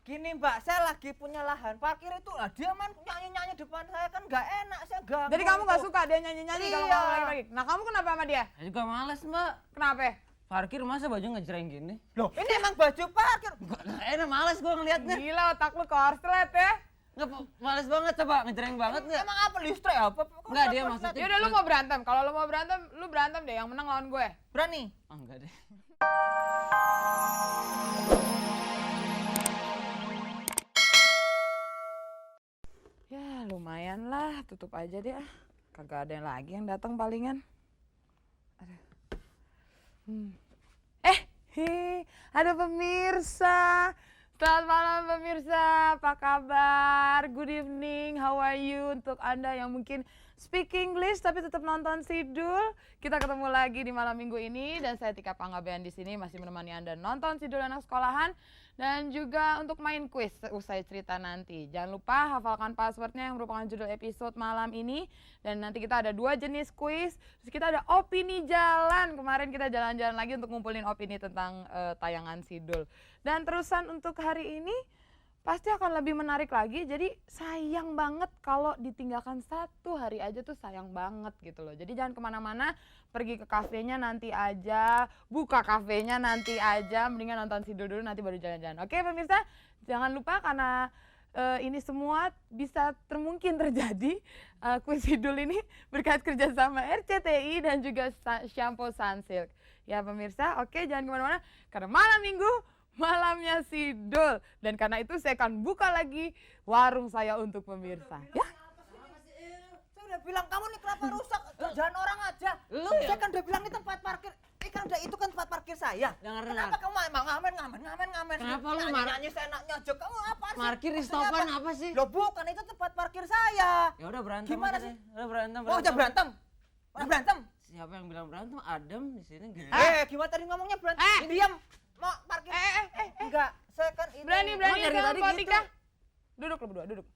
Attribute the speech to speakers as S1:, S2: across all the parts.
S1: Gini Mbak, saya lagi punya lahan parkir itu. Lah dia main nyanyi-nyanyi depan saya kan nggak enak, saya ganggu.
S2: Jadi kamu nggak suka dia nyanyi-nyanyi kalau
S1: Iya.
S2: kamu lagi. Nah kamu kenapa sama dia?
S3: Saya juga males Mbak.
S2: Kenapa?
S3: Parkir masa baju ngejreng gini?
S1: Loh, ini emang baju parkir.
S3: Gak enak, males gue ngeliatnya.
S2: Gila otak lu korslet ya.
S3: Nggak, males banget coba, ngejreng banget nggak?
S1: Emang apa listrik apa?
S3: Nggak, dia maksudnya.
S2: Yaudah lu mau berantem. Kalau lu mau berantem, lu berantem deh. Yang menang lawan gue.
S1: Berani?
S3: Oh, enggak deh.
S2: Ya lumayan lah, tutup aja deh ah. Kagak ada yang lagi yang datang palingan. Aduh. Ada pemirsa. Selamat malam pemirsa, apa kabar? Good evening, how are you? Untuk Anda yang mungkin speak English tapi tetap nonton Sidul, kita ketemu lagi di malam minggu ini dan saya Tika Panggabean di sini masih menemani Anda nonton Sidul anak sekolahan dan juga untuk main quiz usai cerita nanti. Jangan lupa hafalkan passwordnya yang merupakan judul episode malam ini dan nanti kita ada 2 jenis quiz. Terus kita ada opini jalan. Kemarin kita jalan-jalan lagi untuk ngumpulin opini tentang tayangan Sidul. Dan terusan untuk hari ini pasti akan lebih menarik lagi. Jadi sayang banget kalau ditinggalkan 1 hari aja tuh sayang banget gitu loh. Jadi jangan kemana-mana, pergi ke kafenya nanti aja, buka kafenya nanti aja. Mendingan nonton Sidul dulu nanti baru jalan-jalan. Oke pemirsa, jangan lupa karena ini semua bisa mungkin terjadi kuis Sidul ini berkat kerjasama RCTI dan juga Shampoo Sunsilk. Ya pemirsa, oke jangan kemana-mana karena malam minggu malamnya Sidul dan karena itu saya akan buka lagi warung saya untuk pemirsa. Ya.
S1: Saya udah bilang kamu nih kenapa rusak kerjaan orang aja.
S3: Lu
S1: Saya
S3: ya?
S1: kan udah bilang ini tempat parkir. Ini kan udah itu kan tempat parkir saya.
S3: Dengar.
S1: Kenapa kamu emang ngamen?
S3: Kenapa lu
S1: nyanyi seenaknya aja? Kamu apa sih?
S3: Parkir di
S1: Maksudnya
S3: stopan apa sih?
S1: Loh bukan, itu tempat parkir saya.
S3: Ya udah berantem
S1: Gimana
S3: aja
S1: sih?
S3: deh. Udah berantem.
S1: Oh udah berantem? Udah berantem?
S3: Siapa yang bilang berantem? Adam di sini gitu.
S1: Gimana tadi ngomongnya berantem? Diam. Mau parkir? Enggak, saya kan ini.
S2: Berani
S3: dari
S2: sama
S3: tadi
S2: Mbak
S3: gitu.
S2: Tika. Duduk lo berdua, duduk.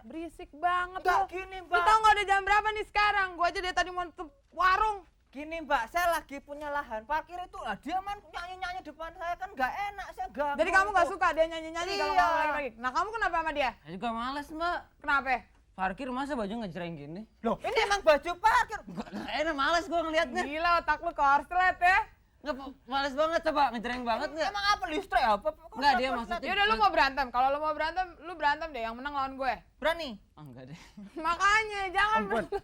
S2: Berisik banget
S1: Enggak
S2: lo.
S1: gini
S2: Lu
S1: Mbak.
S2: tau gak udah jam berapa nih sekarang? Gua aja dari tadi mau tutup warung.
S1: Gini Mbak, saya lagi punya lahan parkir itu. Lah dia main nyanyi-nyanyi depan saya kan nggak enak, saya ganggu.
S2: Jadi kamu gak suka dia nyanyi-nyanyi kalau
S1: Iya.
S2: kamu lagi. Nah kamu kenapa sama dia?
S3: Saya juga males Mbak.
S2: Kenapa?
S3: Parkir masa baju ngejreng gini?
S1: Loh, ini emang baju parkir.
S3: Gak enak, males gue ngeliatnya.
S2: Gila otak lu korslet ya.
S3: Nggak, males banget coba, ngejreng banget nggak?
S1: Emang apa listrik apa?
S3: Nggak, dia maksudnya.
S2: Yaudah lu mau berantem. Kalau lu mau berantem, lu berantem deh. Yang menang lawan gue.
S1: Berani?
S3: Oh enggak deh.
S2: Makanya jangan berantem.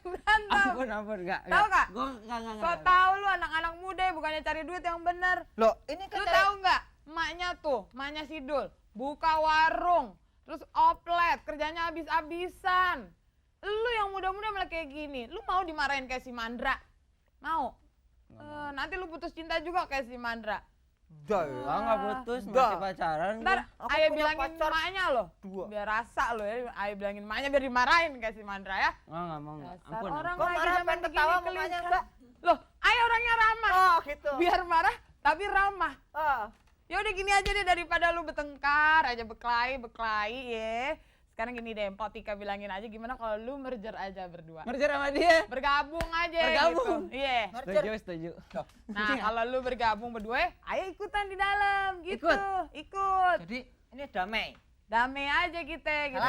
S3: Ampun, enggak.
S2: Tahu nggak?
S3: Gue enggak.
S2: So tau lu anak-anak muda ya, bukannya cari duit yang bener.
S1: Loh, ini kan
S2: Lu tahu nggak? Emaknya tuh, emaknya Sidul, buka warung, terus oplet, kerjanya habis-habisan. Lu yang muda-muda malah kayak gini, lu mau dimarahin kayak si Mandra? Mau? Nanti lu putus cinta juga kayak si Mandra.
S3: Enggak putus,
S1: Dah.
S3: masih pacaran.
S2: Ntar
S1: Aku
S2: ayah
S1: punya
S2: bilangin
S1: pacar
S2: emaknya loh,
S1: 2.
S2: biar rasa lo ya, ayah bilangin emaknya biar dimarahin kayak si Mandra ya.
S3: Enggak mau.
S2: Dasar
S3: Ampun.
S2: orang
S1: Kok
S2: lagi
S1: marah
S2: zaman
S1: pengen
S2: begini
S1: ketawa
S2: kelinci.
S1: mukanya, Mbak?
S2: Loh, ayah orangnya ramah.
S1: Oh, gitu.
S2: Biar marah tapi ramah.
S1: Ah.
S2: Ya udah gini aja deh daripada lu bertengkar aja beklai ya. Sekarang gini deh, Mpok Tika bilangin aja gimana kalau lu merger aja berdua.
S3: Merger sama dia.
S2: Bergabung aja
S3: Bergabung?
S2: gitu. Iya.
S3: Setuju.
S2: Nah, kalau lu bergabung berdua, ayo ikutan di dalam gitu. Ikut.
S3: Jadi,
S1: Ini damai.
S2: Damai aja kita gitu.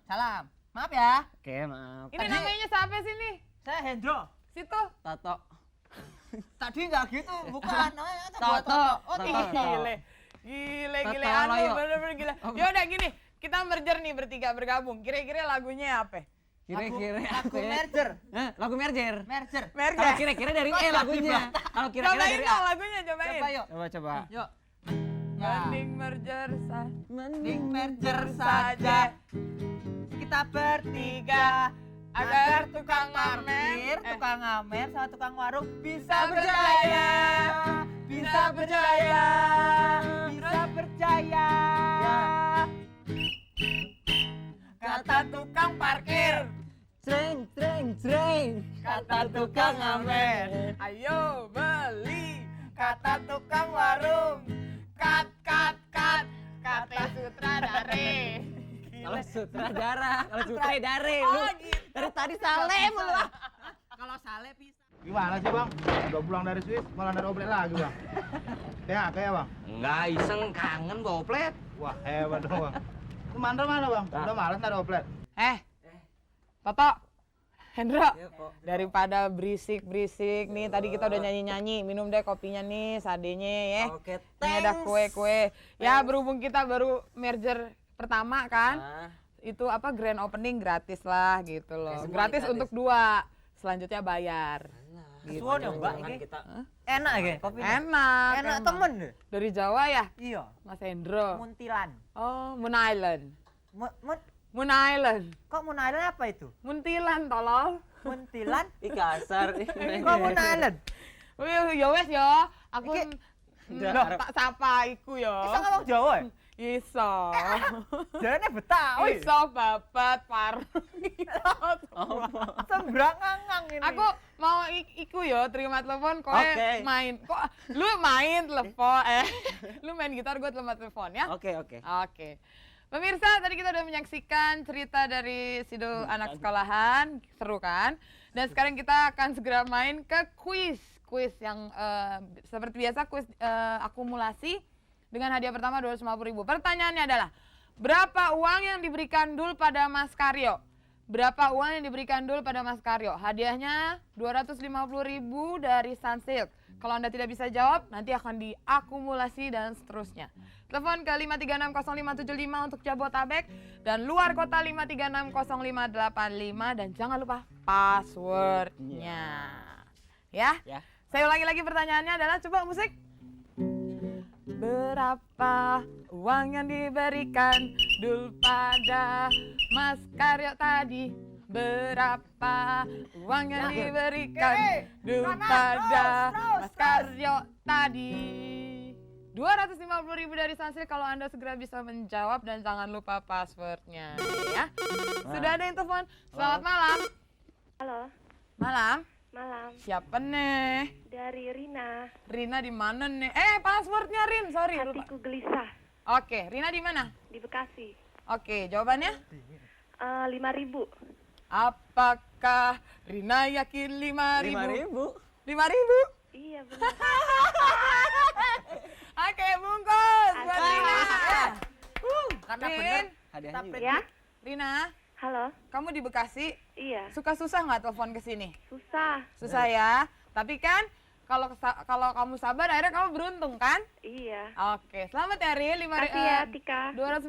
S1: Salam. Maaf ya.
S3: oke, maaf.
S2: Ini namanya siapa sih nih?
S1: Saya Hendro.
S2: Situ.
S3: Tato.
S1: Tadi nggak gitu, bukan. Namanya
S3: Toto.
S1: Oh,
S3: Toto.
S2: Gile. Gile
S3: Toto
S2: anu
S3: Loyo.
S2: bener-bener gila. Yaudah gini, kita merger nih bertiga bergabung. Kira-kira lagunya apa?
S3: Kira-kira
S1: Lagu
S3: apa ya?
S1: merger.
S3: Hah? Lagu merger.
S1: Merger.
S2: Merger.
S3: Kalau kira-kira dari E lagunya. Kalau kira-kira
S2: Cobain
S3: dari
S2: dong
S3: A.
S2: lagunya, cobain.
S1: Coba yuk.
S3: Coba.
S1: Yuk.
S2: Mending merger
S1: Mending merger saja. Kita bertiga
S2: agar tukang
S1: parkir,
S2: ngamen,
S1: tukang ngamen sama tukang warung
S2: bisa berjaya.
S1: bisa berjaya, bisa berjaya. Kata tukang parkir,
S3: Treng.
S1: kata tukang ngamen,
S2: Ayo beli.
S1: kata tukang warung,
S2: Kat. Kata sutradara.
S3: Kalau sutradara, kalau sutradare
S2: Oh,
S3: lu.
S2: gitu.
S3: Dari tadi Saleh mulu.
S1: kalau Saleh bisa.
S4: Gimana sih bang? Udah pulang dari Swiss, malah naruh oplet lagi bang. PHK ya bang?
S5: Enggak iseng kangen bawa oplet.
S4: Wah hebat dong bang. Lu mandor mana bang? Udah malas naruh oplet.
S2: Toto, Hendro,
S3: Iya, kok.
S2: daripada berisik-berisik nih, tadi kita udah nyanyi-nyanyi, minum deh kopinya nih, sadenya ya.
S3: Oke,
S2: Ini ada
S3: thanks.
S2: kue-kue. Ya berhubung kita baru merger pertama kan,
S3: Ah,
S2: itu apa grand opening gratis lah gitu loh.
S3: semua
S2: Gratis
S3: gratis.
S2: untuk 2, selanjutnya bayar.
S3: gitu.
S1: Kesuwun ya, Mbak,
S3: Kan
S1: ini.
S3: kita
S1: Enak ya kopi.
S2: Enak.
S1: Enak
S2: emang.
S1: temen deh.
S2: Dari Jawa ya,
S1: Iya.
S2: Mas Hendro.
S1: Muntilan.
S2: Oh, Moon Island.
S1: Mun
S2: Moon Island.
S1: kok Muntilan apa itu?
S2: Muntilan tolol.
S1: Muntilan?
S3: Ih, kasar.
S1: Kok Muntilan?
S2: Wih, ya wes yo. Aku
S1: Iki-
S2: tak sapa iku yo.
S1: Bisa ngomong Jawa ya?
S2: Iso.
S1: Jarane Betawi.
S2: Iso babat par.
S1: Sembrangangang ini.
S2: Aku mau iku yo terima telepon kowe
S3: Oke.
S2: main. Kok lu main telepon lu main gitar gue telepon ya?
S3: Oke, oke.
S2: Oke. Pemirsa, tadi kita udah menyaksikan cerita dari Sidul anak sekolahan, seru kan? Dan sekarang kita akan segera main ke kuis yang seperti biasa kuis akumulasi dengan hadiah pertama 250.000. Pertanyaannya adalah, berapa uang yang diberikan Dul pada Mas Karyo? Berapa uang yang diberikan Dul pada Mas Karyo? Hadiahnya 250.000 dari Sunsilk. Kalau Anda tidak bisa jawab, nanti akan diakumulasi dan seterusnya. Telepon ke 5360575 untuk Jabotabek dan luar kota 5360585 dan jangan lupa passwordnya. Ya?
S3: Ya.
S2: Saya ulangi lagi pertanyaannya adalah, coba musik. Berapa uang yang diberikan Dul pada Mas Karyo tadi? Berapa uang yang diberikan Dul pada Mas Karyo tadi? 250.000 dari Sunsilk kalau Anda segera bisa menjawab dan jangan lupa passwordnya ya. Sudah ada yang telepon. Selamat malam.
S6: Halo,
S2: Malam.
S6: malam.
S2: Siapa nih?
S6: Dari Rina.
S2: Rina di mana nih? Passwordnya Rin, sorry lupa.
S6: Hatiku gelisah
S2: Oke, Rina di mana?
S6: di Bekasi.
S2: Oke, jawabannya?
S6: 5.000.
S2: Apakah Rina yakin 5.000?
S3: 5.000.
S2: 5.000?
S6: Iya benar.
S2: Oke, bungkus buat
S6: Asik.
S2: Rina.
S1: Karena
S2: Rin,
S1: bener.
S3: Hadiahnya juga.
S6: Ya?
S2: Rina,
S6: Halo.
S2: kamu di Bekasi,
S6: Iya.
S2: suka susah nggak telepon ke sini?
S6: Susah.
S2: Susah ya, tapi kan kalau kamu sabar akhirnya kamu beruntung kan?
S6: Iya.
S2: Oke, selamat ya Rin,
S6: Kasih ya, Tika.
S2: 250.000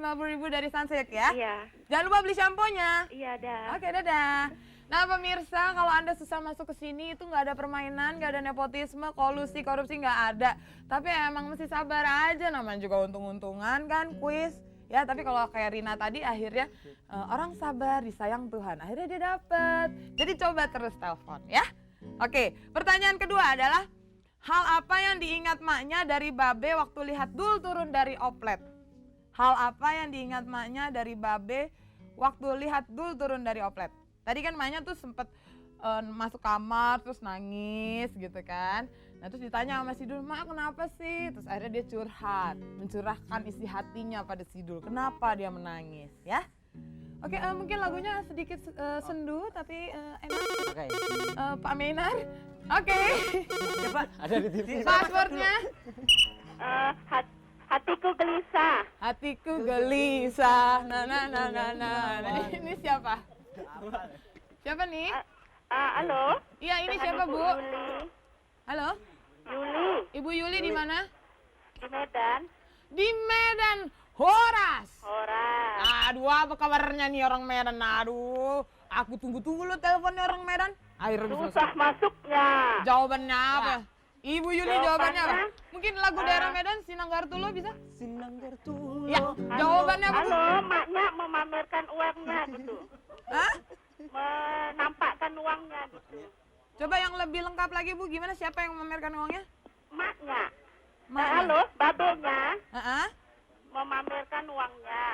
S2: dari Sunsilk ya.
S6: Iya.
S2: Jangan lupa beli samponya.
S6: Iya, dah.
S2: Oke, dadah. Nah pemirsa, kalau Anda susah masuk ke sini itu nggak ada permainan, nggak ada nepotisme, kolusi, korupsi nggak ada. Tapi emang mesti sabar aja, namanya juga untung-untungan kan, kuis. Ya, tapi kalau kayak Rina tadi akhirnya orang sabar, disayang Tuhan. Akhirnya dia dapet. Jadi coba terus telepon ya. Oke, pertanyaan kedua adalah, hal apa yang diingat maknya dari Babe waktu lihat Dul turun dari oplet? Hal apa yang diingat maknya dari Babe waktu lihat Dul turun dari oplet? Tadi kan maknya tuh sempet masuk kamar terus nangis gitu kan. Nah terus ditanya sama si Dul, "Mak kenapa sih?" Terus akhirnya dia curhat, mencurahkan isi hatinya pada si Dul. Kenapa dia menangis ya? Oke, mungkin lagunya sedikit sendu tapi enak.
S3: Oke.
S2: Pak Menar. Oke.
S1: Coba.
S3: Ada di TV.
S2: Passwordnya?
S6: Hatiku gelisah.
S2: Hatiku gelisah. Ini siapa? Siapa nih?
S6: Halo.
S2: Iya, ini
S6: Dengan
S2: siapa,
S6: Ibu
S2: Bu?
S6: Yuli.
S2: Halo?
S6: Yuli.
S2: Ibu Yuli di mana?
S6: Di Medan.
S2: Di Medan. Horas.
S6: Orang.
S2: Aduh, apa kabarnya nih orang Medan? Aduh, aku tunggu-tunggu lo teleponnya orang Medan. Ayo,
S6: Susah masuknya.
S2: jawabannya apa? Ibu Yuli jawabannya apa?
S6: Jawabannya,
S2: Mungkin lagu daerah Medan, Sinanggartulo bisa?
S3: Sinanggartulo.
S2: Ya, jawabannya apa? Bu?
S6: Halo, maknya memamerkan uangnya gitu.
S2: Hah?
S6: Menampakkan uangnya gitu.
S2: Coba yang lebih lengkap lagi, Bu. Gimana, siapa yang memamerkan uangnya?
S6: Maknya.
S2: Maknya.
S6: Halo, babenya
S2: Heeh.
S6: memamerkan uangnya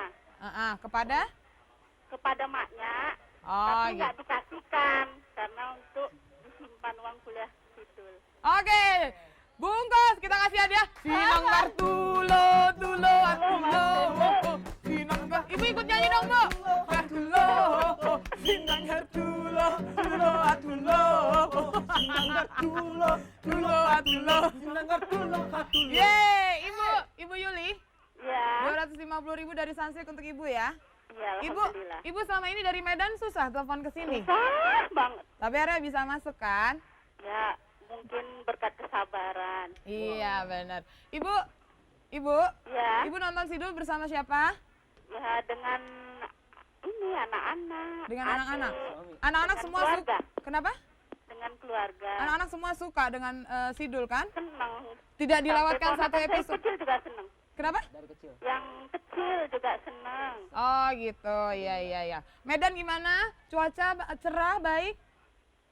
S2: Kepada?
S6: kepada maknya,
S2: Oh,
S6: tapi
S2: gitu.
S6: nggak dikasihkan karena untuk disimpan uang kuliah Sidul.
S2: Oke, bungkus kita kasih hadiah. Sinanggartulo, tulo, atulo, Sinanggar. Ibu ikut nyanyi dong, Bu. Atulo, Sinanggartulo, tulo, atulo. Yeay, Ibu Yuli,
S6: Ya.
S2: 250.000 dari Sunsilk untuk Ibu ya.
S6: Ya,
S2: Ibu,
S6: alhamdulillah.
S2: Ibu selama ini dari Medan susah telepon ke sini.
S6: Susah banget.
S2: Tapi akhirnya bisa masuk kan?
S6: Ya, mungkin berkat kesabaran.
S2: Iya, benar. Ibu,
S6: Ya.
S2: Ibu nonton Sidul bersama siapa?
S6: Ya, dengan ini anak-anak.
S2: Dengan
S6: adik,
S2: anak-anak. Anak-anak
S6: dengan
S2: semua
S6: keluarga.
S2: Kenapa?
S6: Dengan keluarga.
S2: Anak-anak semua suka dengan Sidul kan?
S6: Senang.
S2: Tidak dilewatkan
S6: Sampai
S2: satu
S6: ponakan saya
S2: episode.
S6: kecil juga senang.
S2: Kenapa?
S6: Yang kecil juga senang.
S2: Oh gitu, iya. Medan gimana? Cuaca cerah, baik?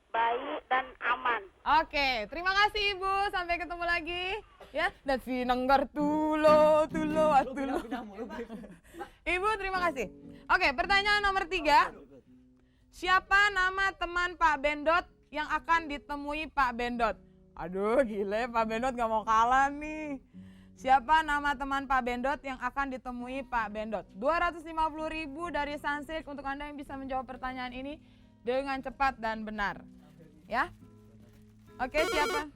S6: Baik dan aman.
S2: Oke, terima kasih Ibu. Sampai ketemu lagi. Ya, dan si nenggar tulo. Ibu, terima kasih. Oke, pertanyaan nomor 3. Siapa nama teman Pak Bendot yang akan ditemui Pak Bendot? Aduh, gile, Pak Bendot gak mau kalah nih. Siapa nama teman Pak Bendot yang akan ditemui Pak Bendot? 250.000 dari Sunsilk untuk Anda yang bisa menjawab pertanyaan ini dengan cepat dan benar. Ya. Oke, siapa?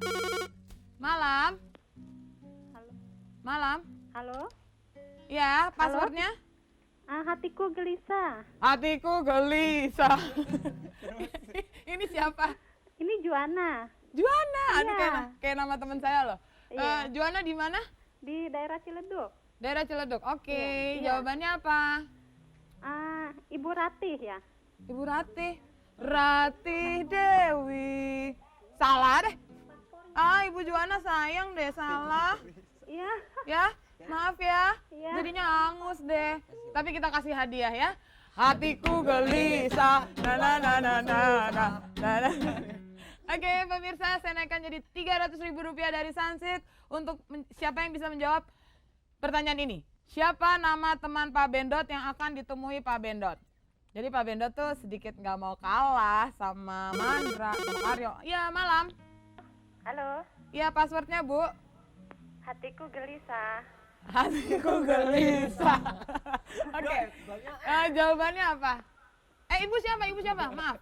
S2: Malam.
S6: Halo.
S2: Malam.
S6: Halo.
S2: Ya, passwordnya?
S6: Hatiku gelisah.
S2: Hatiku gelisah. Ini siapa?
S6: Ini Juana
S2: Juana. Aduh,
S6: Iya.
S2: kayak nama teman saya loh.
S6: Iya.
S2: Juana di mana?
S6: di daerah Ciledug.
S2: Daerah Ciledug. Oke,
S6: Iya.
S2: jawabannya apa?
S6: Ibu Ratih ya.
S2: Ibu Ratih. Ratih Dewi. Salah deh. Ibu Juana sayang deh, salah.
S6: Iya.
S2: Ya, maaf ya.
S6: Iya.
S2: Jadinya angus deh. Tapi kita kasih hadiah ya. Hatiku gelisah. Na. Oke, pemirsa, saya naikkan jadi Rp300.000 dari Sunsilk untuk siapa yang bisa menjawab pertanyaan ini. Siapa nama teman Pak Bendot yang akan ditemui Pak Bendot? Jadi Pak Bendot tuh sedikit nggak mau kalah sama Mandra, sama Karyo. Iya, malam.
S6: Halo.
S2: Iya, passwordnya Bu.
S6: Hatiku gelisah.
S2: Hatiku gelisah. Oke. Jawabannya apa? Ibu siapa? Maaf.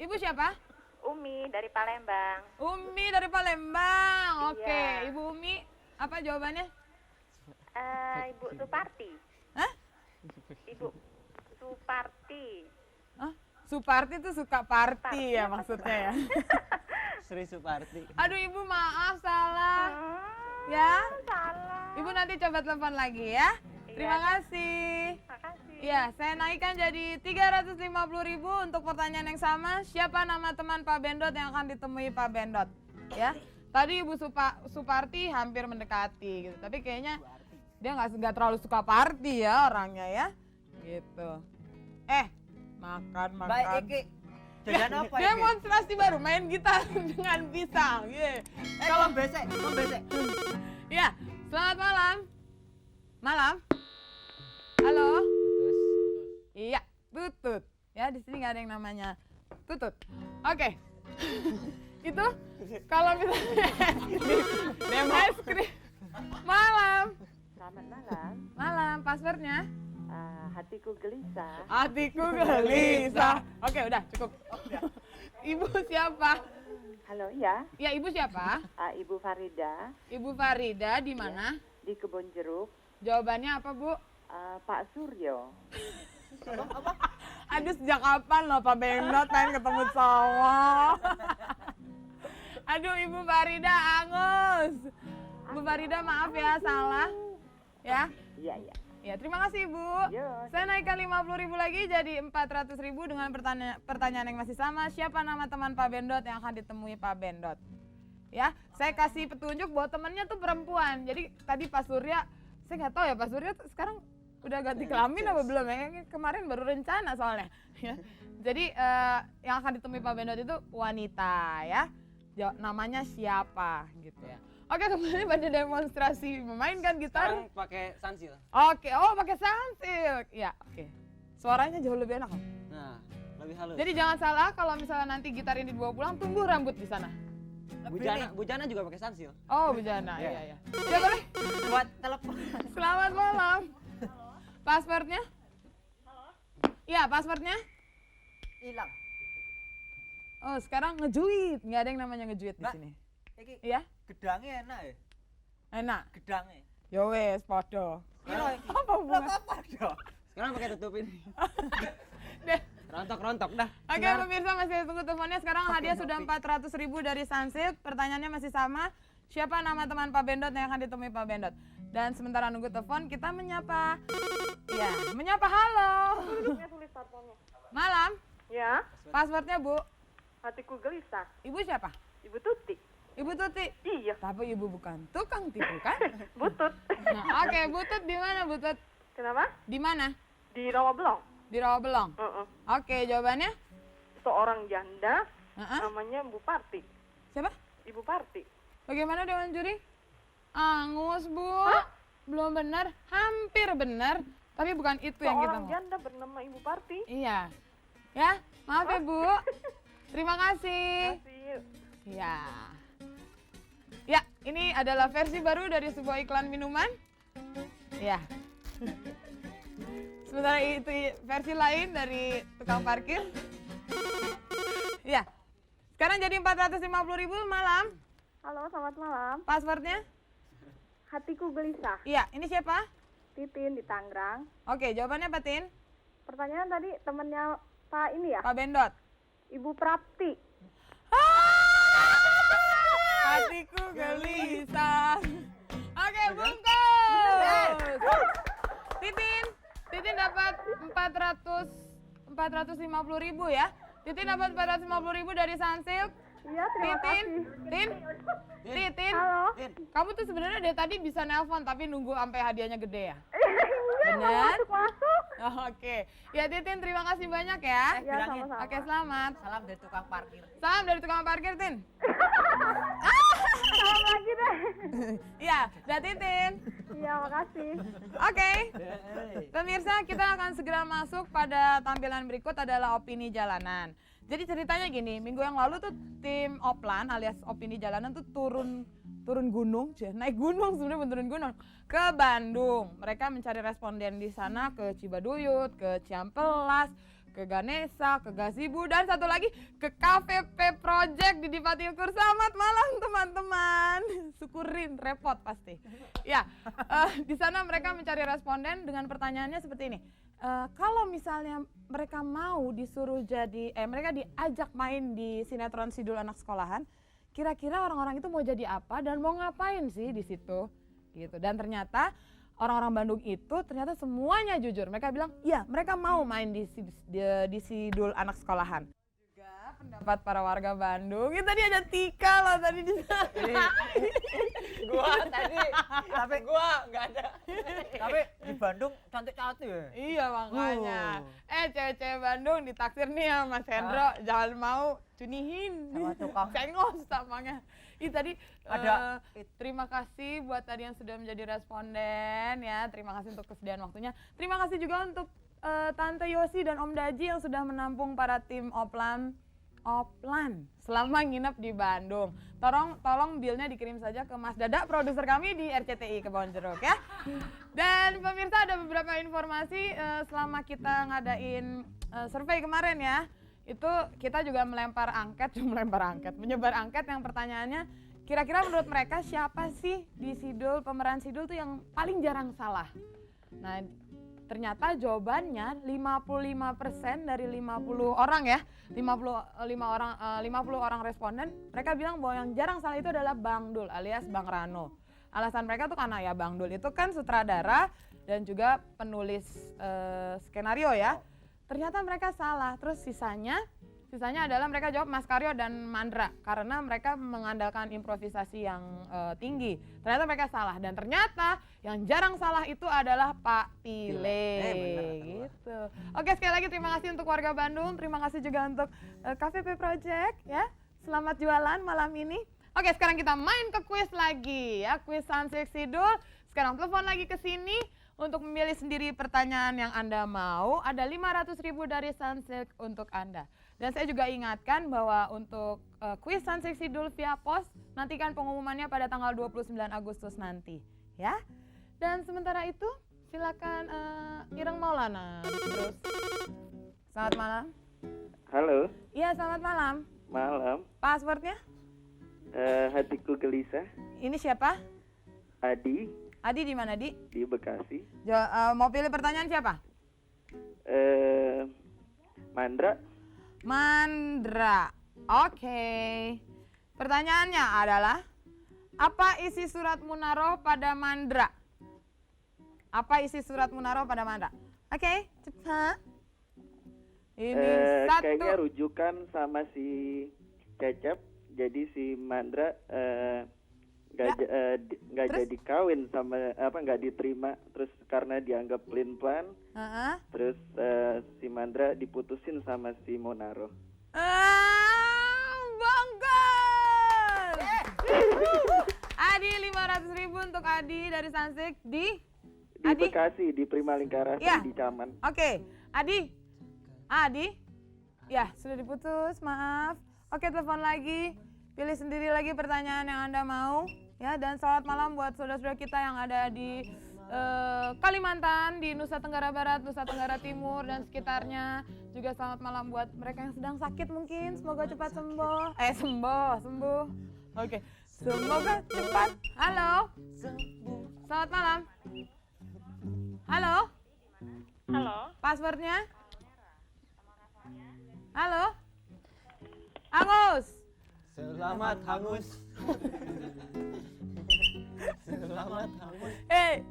S2: Ibu siapa?
S6: Umi dari Palembang.
S2: Umi dari Palembang. Oke,
S6: Iya.
S2: Ibu Umi, apa jawabannya?
S6: Ibu Suparti.
S2: Hah?
S6: Ibu Suparti.
S2: Suparti tuh suka party ya maksudnya ya.
S3: Sri Suparti.
S2: Aduh Ibu, maaf salah. Ya?
S6: Salah.
S2: Ibu nanti coba telepon lagi ya. Terima kasih.
S6: Makasih.
S2: Ya, saya naikkan jadi Rp350.000 untuk pertanyaan yang sama. Siapa nama teman Pak Bendot yang akan ditemui Pak Bendot? Ya, tadi Ibu Suparti hampir mendekati gitu, tapi kayaknya dia nggak terlalu suka party ya orangnya ya, gitu. Makan.
S1: Baik, Iki. Jajan apa Iki?
S2: Demonstrasi baru, main gitar dengan pisang. Yeah.
S1: Kalau besek.
S2: Ya, selamat malam. Malam. Halo. Iya, Tutut. Ya, di sini nggak ada yang namanya Tutut. Oke. Itu kalau misalnya demo es krim. Malam.
S6: Selamat malam.
S2: Malam, passwordnya?
S6: Hatiku gelisah.
S2: Hatiku gelisah. Oke, udah cukup. Ibu siapa?
S6: Halo ya.
S2: Ya, Ibu siapa?
S6: Ibu Farida
S2: Ibu Farida di mana?
S6: di Kebon Jeruk.
S2: Jawabannya apa, Bu?
S6: Pak Suryo.
S2: Aduh, sejak kapan loh Pak Bendot pengen ketemu sama? Aduh, Ibu Farida angus. Bu Farida, maaf ya, salah. Ya?
S6: Iya.
S2: Ya, terima kasih Ibu.
S6: Yo.
S2: Saya naikkan 50.000 lagi jadi 400.000 dengan pertanyaan yang masih sama. Siapa nama teman Pak Bendot yang akan ditemui Pak Bendot? Ya, saya kasih petunjuk bahwa temannya tuh perempuan. Jadi tadi Pak Surya, saya nggak tahu ya Pak Surya tuh sekarang udah ganti kelamin apa belum ya? Kemarin baru rencana soalnya. Ya. Jadi yang akan ditemui Pak Bendot itu wanita ya. Namanya siapa gitu ya. Oke, kembali pada demonstrasi memainkan gitar.
S3: Sekarang pakai Sunsilk.
S2: Oke, pakai Sunsilk. Ya, oke. Suaranya jauh lebih enak.
S3: Nah, lebih halus.
S2: Jadi jangan salah kalau misalnya nanti gitar ini dibawa pulang, tumbuh rambut di sana.
S3: Bujana juga pakai Sunsilk.
S2: Oh, Bujana.
S3: Iya.
S2: Iya. Ya boleh.
S1: Buat telepon.
S2: Selamat malam. Passwordnya? Iya, passwordnya?
S1: Hilang.
S2: Oh, sekarang ngejuit. Nggak ada yang namanya ngejuit di
S1: Mbak.
S2: sini.
S1: Iki
S2: Iya?
S1: gedangnya enak ya?
S2: Enak.
S1: Gedangnya.
S2: Ya wes, podo.
S1: Kira iki.
S2: Apa hubungan?
S1: Lah apa dong?
S3: Sekarang pakai tutup ini.
S2: Deh.
S3: Rontok-rontok dah.
S2: Oke, pemirsa masih tunggu teleponnya. Sekarang hadiah sudah 400.000 dari Sunsilk. Pertanyaannya masih sama. Siapa nama teman Pak Bendot yang akan ditemui Pak Bendot? Dan sementara nunggu telepon, kita menyapa. Ya, menyapa halo.
S6: Tulis teleponnya.
S2: Malam.
S6: Ya,
S2: Passwordnya Bu.
S6: hatiku gelisah.
S2: Ibu siapa?
S6: Ibu Tuti.
S2: Ibu Tuti.
S6: Iya,
S2: Tapi ibu bukan tukang tipu kan?
S6: butut.
S2: Nah, oke, Butut di mana Butut?
S6: Kenapa?
S2: Di mana?
S6: Di Rawabelong.
S2: Di Rawabelong. Oke, jawabannya?
S6: Seorang janda
S2: Heeh.
S6: namanya Bu Parti.
S2: Siapa?
S6: Ibu Parti.
S2: Bagaimana Dewan Juri? Angus, Bu. Belum benar, hampir benar, tapi bukan itu yang kita
S6: Seorang
S2: mau.
S6: janda bernama Ibu Parti.
S2: Iya. Ya, maaf ya, Bu. Terima kasih.
S6: Kasih.
S2: Ya. Ya, ini adalah versi baru dari sebuah iklan minuman. Ya. Sementara itu versi lain dari tukang parkir. Ya. Sekarang jadi 450.000 malam.
S6: Halo, selamat malam.
S2: Passwordnya?
S6: Hatiku gelisah.
S2: Iya, ini siapa?
S6: Titin di Tangerang.
S2: Oke, jawabannya Pak Tin?
S6: Pertanyaan tadi temennya Pak ini ya?
S2: Pak Bendot.
S6: Ibu Prapti.
S2: Hatiku gelisah. Oke, bungkus. Titin dapat 450.000 ya. Titin dapat 450.000 dari Sunsilk.
S6: Iya, terima
S2: Titin,
S6: kasih.
S2: Titin,
S6: Halo.
S2: kamu tuh sebenarnya dari tadi bisa nelpon tapi nunggu sampai hadiahnya gede ya?
S6: Iya,
S2: Benar?
S6: masuk.
S2: Oh, oke. Ya Titin, terima kasih banyak ya.
S6: Ya,
S1: bilangin.
S6: sama-sama.
S2: Oke, selamat.
S1: Salam dari tukang parkir.
S2: Salam dari tukang parkir, Tin.
S6: Salam lagi deh.
S2: Iya, dah Titin.
S6: Iya, makasih.
S2: Oke. Pemirsa, kita akan segera masuk pada tampilan berikut adalah opini jalanan. Jadi ceritanya gini, minggu yang lalu tuh tim Oplan alias opini jalanan tuh turun gunung, naik gunung sebenarnya turun gunung ke Bandung. Mereka mencari responden di sana ke Cibaduyut, ke Ciampelas, ke Ganesa, ke Gazebo, dan satu lagi ke KVP Project di Dipatilkur. Selamat malam teman-teman. Syukurin, repot pasti. Ya, di sana mereka mencari responden dengan pertanyaannya seperti ini. Kalau misalnya mereka mau disuruh mereka diajak main di sinetron Sidul Anak Sekolahan, kira-kira orang-orang itu mau jadi apa dan mau ngapain sih di situ? Gitu. Dan ternyata orang-orang Bandung itu ternyata semuanya jujur. Mereka bilang, iya mereka mau main di Sidul Anak Sekolahan. Juga pendapat para warga Bandung, ini tadi ada Tika loh tadi di sana.
S3: Gua tadi, tapi gua nggak ada.
S1: Tapi di Bandung cantik-cantik ya.
S2: Iya makanya. Cewek-cewek Bandung ditaksir nih ya Mas Hendro, jangan mau cunihin.
S1: Sama tukang.
S2: Sengos tamangnya. Ih tadi
S1: Ada
S2: terima kasih buat tadi yang sudah menjadi responden ya. Terima kasih untuk kesediaan waktunya. Terima kasih juga untuk Tante Yosi dan Om Daji yang sudah menampung para tim Oplan selama nginep di Bandung. Tolong bilnya dikirim saja ke Mas Dada, produser kami di RCTI Kebon Jeruk ya. Dan pemirsa ada beberapa informasi selama kita ngadain survei kemarin ya. Itu kita juga menyebar angket yang pertanyaannya kira-kira menurut mereka siapa sih di Sidul, pemeran Sidul tuh yang paling jarang salah. Nah, ternyata jawabannya 55% dari 50 orang ya. 50 orang responden, mereka bilang bahwa yang jarang salah itu adalah Bang Dul alias Bang Rano. Alasan mereka tuh karena ya Bang Dul itu kan sutradara dan juga penulis skenario ya. Ternyata mereka salah. Terus sisanya adalah mereka jawab Mas Karyo dan Mandra karena mereka mengandalkan improvisasi yang tinggi. Ternyata mereka salah dan ternyata yang jarang salah itu adalah Pak Pile. Gitu. Oke, sekali lagi terima kasih untuk warga Bandung, terima kasih juga untuk KVP Project ya. Selamat jualan malam ini. Oke, sekarang kita main ke kuis lagi ya, kuis Sunsilk Sidul. Sekarang telepon lagi ke sini untuk memilih sendiri pertanyaan yang Anda mau. Ada 500.000 dari Sunsilk untuk Anda. Dan saya juga ingatkan bahwa untuk kuis Sunsilk Sidul via pos, nantikan pengumumannya pada tanggal 29 Agustus nanti, ya. Dan sementara itu, silakan Ireng Maulana. Terus, selamat malam.
S7: Halo,
S2: Iya, selamat malam.
S7: Malam.
S2: Passwordnya?
S7: Hatiku gelisah.
S2: Ini siapa?
S7: Adi
S2: Adi di mana, Di?
S7: di Bekasi.
S2: Mau pilih pertanyaan siapa?
S7: Mandra.
S2: Mandra. Oke. Pertanyaannya adalah, apa isi surat Munaroh pada Mandra? Apa isi surat Munaroh pada Mandra? Oke, cepat. Ini
S7: Kayaknya
S2: satu.
S7: rujukan sama si Cecep. Jadi si Mandra nggak
S2: Terus?
S7: jadi kawin sama nggak diterima terus karena dianggap pelin pelan.
S2: Heeh.
S7: Terus si Mandra diputusin sama si Monaro.
S2: Bongkar. Adi 500.000 untuk Adi dari Sansik di
S7: Di
S2: Adi.
S7: Bekasi, di Primalingkara,
S2: Ya.
S7: di Caman.
S2: Oke, Adi. Adi. Ya, sudah diputus, maaf. Oke, telepon lagi. Pilih sendiri lagi pertanyaan yang Anda mau. Ya, dan selamat malam buat saudara-saudara kita yang ada di Kalimantan, di Nusa Tenggara Barat, Nusa Tenggara Timur, dan sekitarnya. Juga selamat malam buat mereka yang sedang sakit mungkin. Semoga cepat sembuh. Sembuh. Oke, semoga cepat. Halo. Selamat malam. Halo.
S6: Halo.
S2: Passwordnya? Halo? Angus?
S3: Selamat hangus. Selamat hangus.
S2: Hey.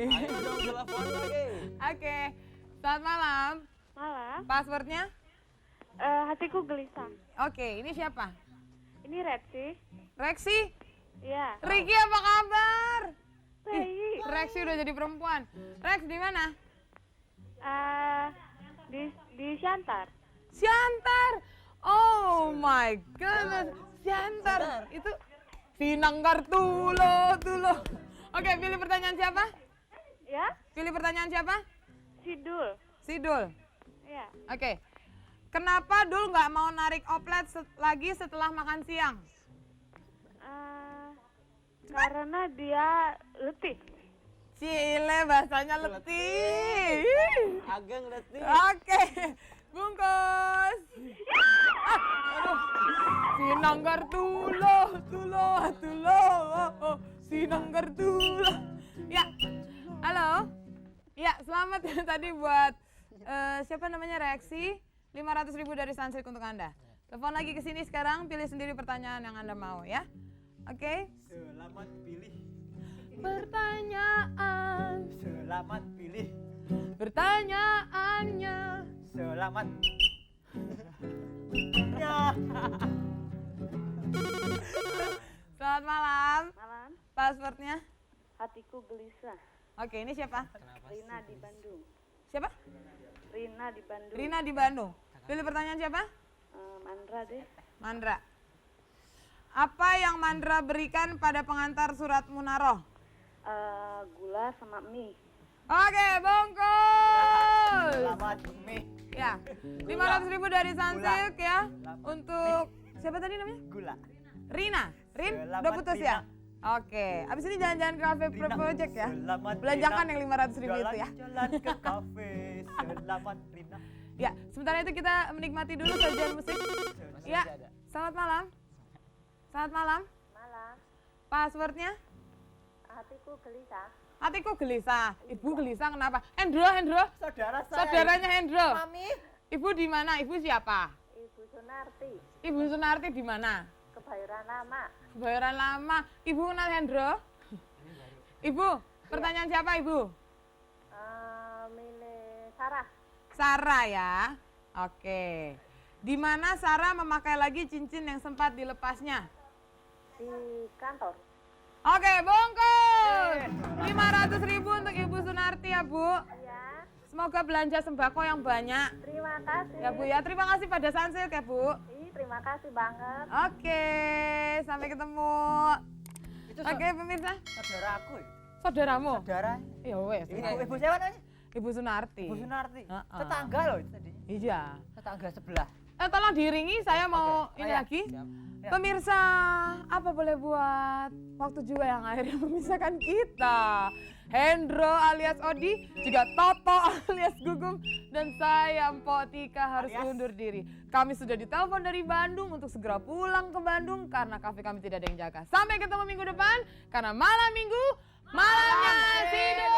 S3: Ayo dong telepon lagi.
S2: Oke. Selamat malam.
S6: Malam.
S2: Passwordnya?
S6: Hatiku gelisah.
S2: Oke, ini siapa?
S6: Ini Retsi.
S2: Reksi?
S6: Iya.
S2: Riki apa kabar?
S6: Baik.
S2: Reksi udah jadi perempuan. Rex di mana?
S6: Di Siantar.
S2: Siantar. Oh my goodness. Siantar. Itu Sinanggar Tulo. Oke, pilih pertanyaan siapa?
S6: Ya?
S2: Pilih pertanyaan siapa?
S6: Sidul.
S2: Sidul.
S6: Iya.
S2: Oke. Kenapa Dul nggak mau narik oplet lagi setelah makan siang?
S6: Karena dia letih.
S2: Cile, bahasanya letih.
S3: Ageng letih.
S2: Oke, bungkus. Aduh. Sinanggar Tulo. Sinanggar Tulo. Ya, halo. Ya, selamat ya tadi buat siapa namanya Reaksi. 500.000 dari Sunsilk untuk Anda. Telepon lagi ke sini sekarang, pilih sendiri pertanyaan yang Anda mau ya. Oke.
S3: Selamat pilih.
S2: Pertanyaan.
S3: Selamat pilih.
S2: Pertanyaannya.
S3: Selamat.
S2: Selamat malam.
S6: Malam.
S2: Passwordnya?
S6: Hatiku gelisah.
S2: Oke, ini siapa?
S6: Rina di Bandung.
S2: Siapa?
S6: Rina di Bandung.
S2: Rina di Bandung. Pilih pertanyaan siapa?
S6: Mandra deh.
S2: Mandra. Apa yang Mandra berikan pada pengantar surat Munaroh?
S6: Gula sama mie.
S2: Oke, bungkus.
S3: Selamat mie.
S2: Ya, 500.000 dari Sunsilk ya. Untuk siapa tadi namanya?
S3: Gula.
S2: Rina. Rin,
S3: Selamat,
S2: udah putus
S3: Rina.
S2: ya? Oke, abis ini jalan-jalan ke Cafe Pro Project ya.
S3: Selamat
S2: Belanjakan
S3: Rina.
S2: yang 500.000 itu ya.
S3: Jalan ke kafe. Selamat Rina.
S2: Ya, sementara itu kita menikmati dulu sajian musik. Ya, selamat malam. Selamat malam.
S6: Malam.
S2: Passwordnya?
S6: Hatiku gelisah.
S2: Hatiku gelisah. Ibu gelisah kenapa? Hendro.
S3: Saudara saya.
S2: Saudaranya Hendro.
S3: Mami.
S2: Ibu di mana? Ibu siapa?
S6: Ibu Sunarti.
S2: Ibu Sunarti di mana?
S6: Kebayoran Lama.
S2: Kebayoran Lama. Ibu kenal Hendro? Ibu, pertanyaan siapa Ibu?
S6: Milih Sarah.
S2: Sarah ya. Oke. Di mana Sarah memakai lagi cincin yang sempat dilepasnya?
S6: Di kantor.
S2: Oke, bungkus. 500.000 untuk Ibu Sunarti ya, Bu.
S6: Ya.
S2: Semoga belanja sembako yang banyak.
S6: Terima kasih.
S2: Ya, Bu ya. Terima kasih pada Sunsilk ya, Bu.
S6: Terima kasih banget.
S2: Oke, sampai ketemu.
S3: Itu
S2: Oke, pemirsa.
S3: saudara aku. Ya?
S2: Saudaramu?
S3: Saudara.
S2: Ya wes.
S3: Ibu siapa namanya?
S2: Ibu Sunarti.
S3: Ibu Sunarti.
S2: Heeh.
S3: Tetangga loh itu tadi.
S2: Iya.
S3: Tetangga sebelah.
S2: Tolong diiringi, saya mau
S3: Oke.
S2: ini
S3: Ya.
S2: lagi.
S3: Siap. Ya.
S2: Pemirsa, apa boleh buat waktu juga yang akhirnya memisahkan kita. Hendro alias Odi, juga Toto alias Gugum, dan saya Mpok Tika harus undur diri. Kami sudah ditelepon dari Bandung untuk segera pulang ke Bandung karena kafe kami tidak ada yang jaga. Sampai ketemu minggu depan, karena malam minggu, malamnya Sido.